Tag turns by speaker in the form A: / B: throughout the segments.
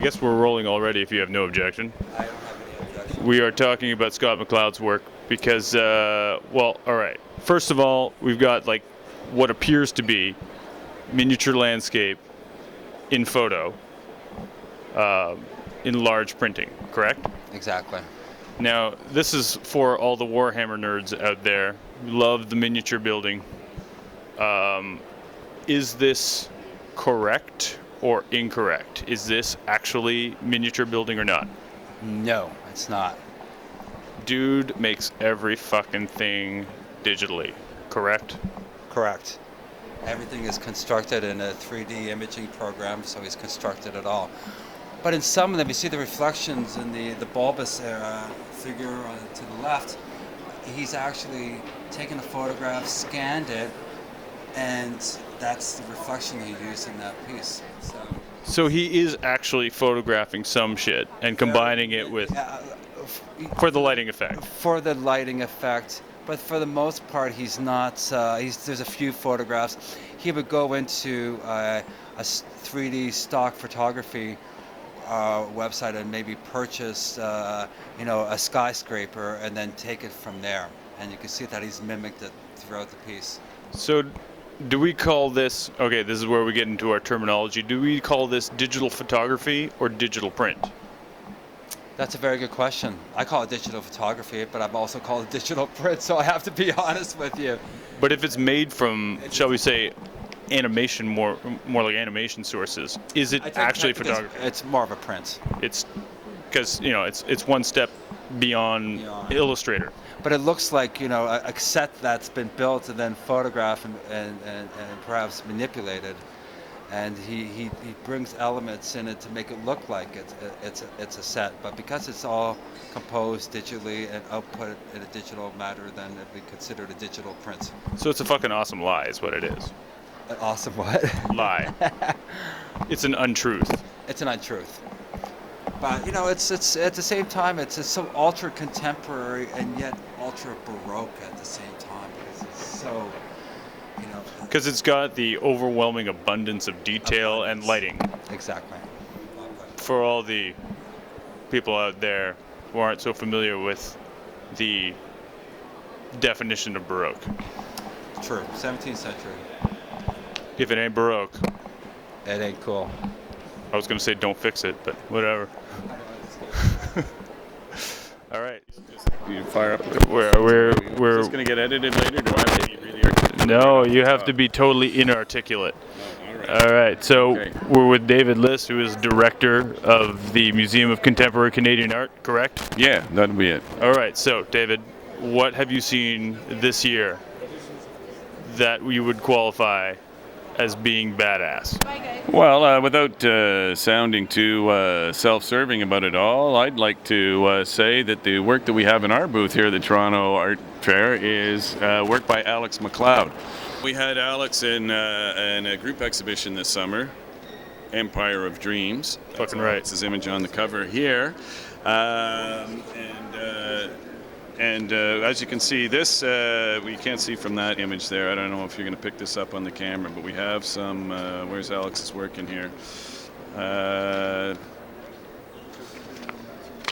A: guess we're rolling already if you have no objection.
B: I don't have any objection.
A: We are talking about Scott McLeod's work because, well, all right. First of all, we've got like what appears to be miniature landscape in photo, in large printing, correct?
B: Exactly.
A: Now, this is for all the Warhammer nerds out there who love the miniature building. Is this correct or incorrect? Is this actually miniature building or not?
B: No, it's not.
A: Dude makes every fucking thing digitally, correct?
B: Correct. Everything is constructed in a 3D imaging program, so he's constructed it all. But in some of them, you see the reflections in the bulbous figure to the left. He's actually taken a photograph, scanned it, and that's the reflection he used in that piece.
A: So he is actually photographing some shit and combining it with for the lighting effect.
B: For the lighting effect, but for the most part, he's not. There's a few photographs. He would go into a 3D stock photography website and maybe purchase, a skyscraper and then take it from there. And you can see that he's mimicked it throughout the piece.
A: So, do we call this? Okay, this is where we get into our terminology. Do we call this digital photography or digital print?
B: That's a very good question. I call it digital photography, but I've also called it digital print, so I have to be honest with you.
A: But if it's made from, shall we say, animation, more like animation sources, is it actually photography?
B: It's more of a print.
A: It's because it's one step beyond Illustrator.
B: But it looks like a set that's been built and then photographed and perhaps manipulated. And he brings elements in it to make it look like it's a set, but because it's all composed digitally and output in a digital matter, then it'd be considered a digital print.
A: So it's a fucking awesome lie, is what it is.
B: An awesome what?
A: Lie. It's an untruth.
B: It's an untruth. But it's at the same time it's so ultra contemporary and yet ultra baroque at the same time because it's so.
A: Because it's got the overwhelming abundance of detail and lighting.
B: Exactly.
A: For all the people out there who aren't so familiar with the definition of Baroque.
B: True. 17th century.
A: If it ain't Baroque.
B: It ain't cool.
A: I was going to say don't fix it, but whatever. All right.
C: You fire up.
A: We're
C: Is this going to get edited later? Do I have to be really articulate?
A: No, you have to be totally inarticulate. All right, so we're with David Liss, who is director of the Museum of Contemporary Canadian Art, correct?
C: Yeah, that'll be it.
A: All right, so David, what have you seen this year that you would qualify as being badass?
C: Well, without sounding too self-serving about it all, I'd like to say that the work that we have in our booth here at the Toronto Art Fair is work by Alex McLeod. We had Alex in a group exhibition this summer, Empire of Dreams.
A: Fucking right.
C: It's his image on the cover here. And as you can see, this we can't see from that image there. I don't know if you're going to pick this up on the camera, but we have some. Where's Alex's work in here?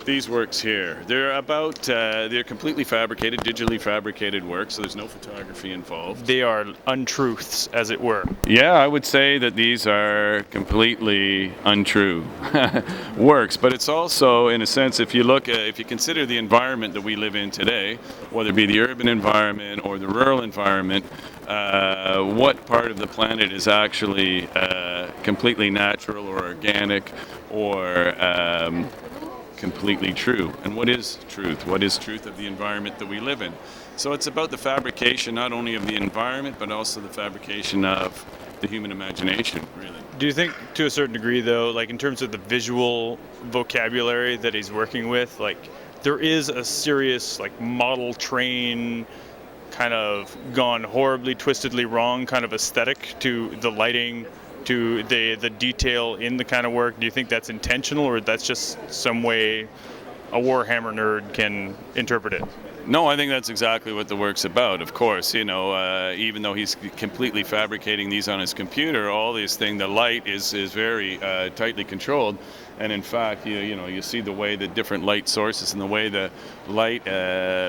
C: These works here. They're they're completely fabricated, digitally fabricated works, so there's no photography involved.
A: They are untruths, as it were.
C: Yeah, I would say that these are completely untrue works, but it's also, in a sense, if you consider the environment that we live in today, whether it be the urban environment or the rural environment, what part of the planet is actually completely natural or organic or completely true, and what is truth? What is truth of the environment that we live in? So it's about the fabrication not only of the environment but also the fabrication of the human imagination, really.
A: Do you think, to a certain degree, though, like in terms of the visual vocabulary that he's working with, like there is a serious like model train kind of gone horribly, twistedly wrong kind of aesthetic to the lighting, to the detail in the kind of work? Do you think that's intentional, or that's just some way a Warhammer nerd can interpret it?
C: No, I think that's exactly what the work's about. Of course, even though he's completely fabricating these on his computer, all these things, the light is very tightly controlled. And in fact, you see the way the different light sources and the way the light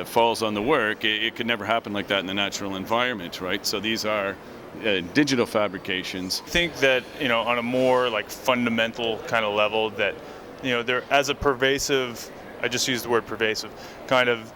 C: falls on the work. It could never happen like that in the natural environment, right? So these are digital fabrications.
A: I think that, on a more like fundamental kind of level, that, there as a pervasive, I just used the word pervasive, kind of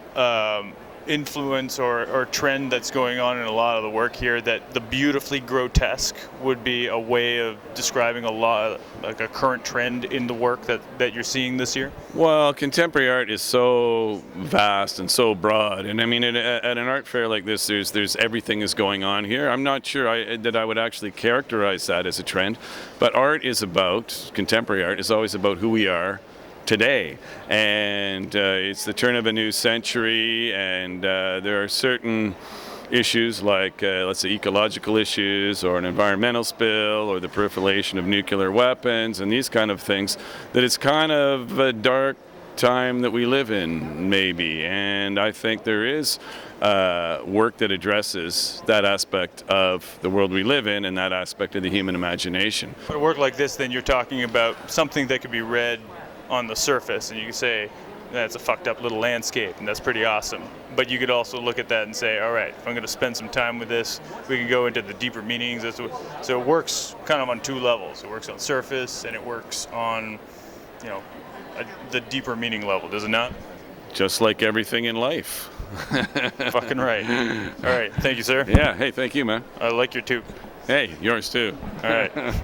A: influence or trend that's going on in a lot of the work here, that the beautifully grotesque would be a way of describing like a current trend in the work that you're seeing this year?
C: Well, contemporary art is so vast and so broad, and I mean, at an art fair like this, there's everything is going on here. I'm not sure that I would actually characterize that as a trend, but contemporary art is always about who we are today, and it's the turn of a new century, and there are certain issues like, let's say, ecological issues or an environmental spill or the proliferation of nuclear weapons and these kind of things, that it's kind of a dark time that we live in, maybe. And I think there is work that addresses that aspect of the world we live in and that aspect of the human imagination.
A: For a work like this, then you're talking about something that could be read on the surface, and you can say that's a fucked up little landscape, and that's pretty awesome. But you could also look at that and say, all right, if I'm going to spend some time with this, we can go into the deeper meanings. So it works kind of on two levels. It works on surface, and it works on, the deeper meaning level, does it not?
C: Just like everything in life.
A: Fucking right. All right, thank you, sir.
C: Yeah, hey, thank you, man.
A: I like your tube.
C: Hey, yours too.
A: All right.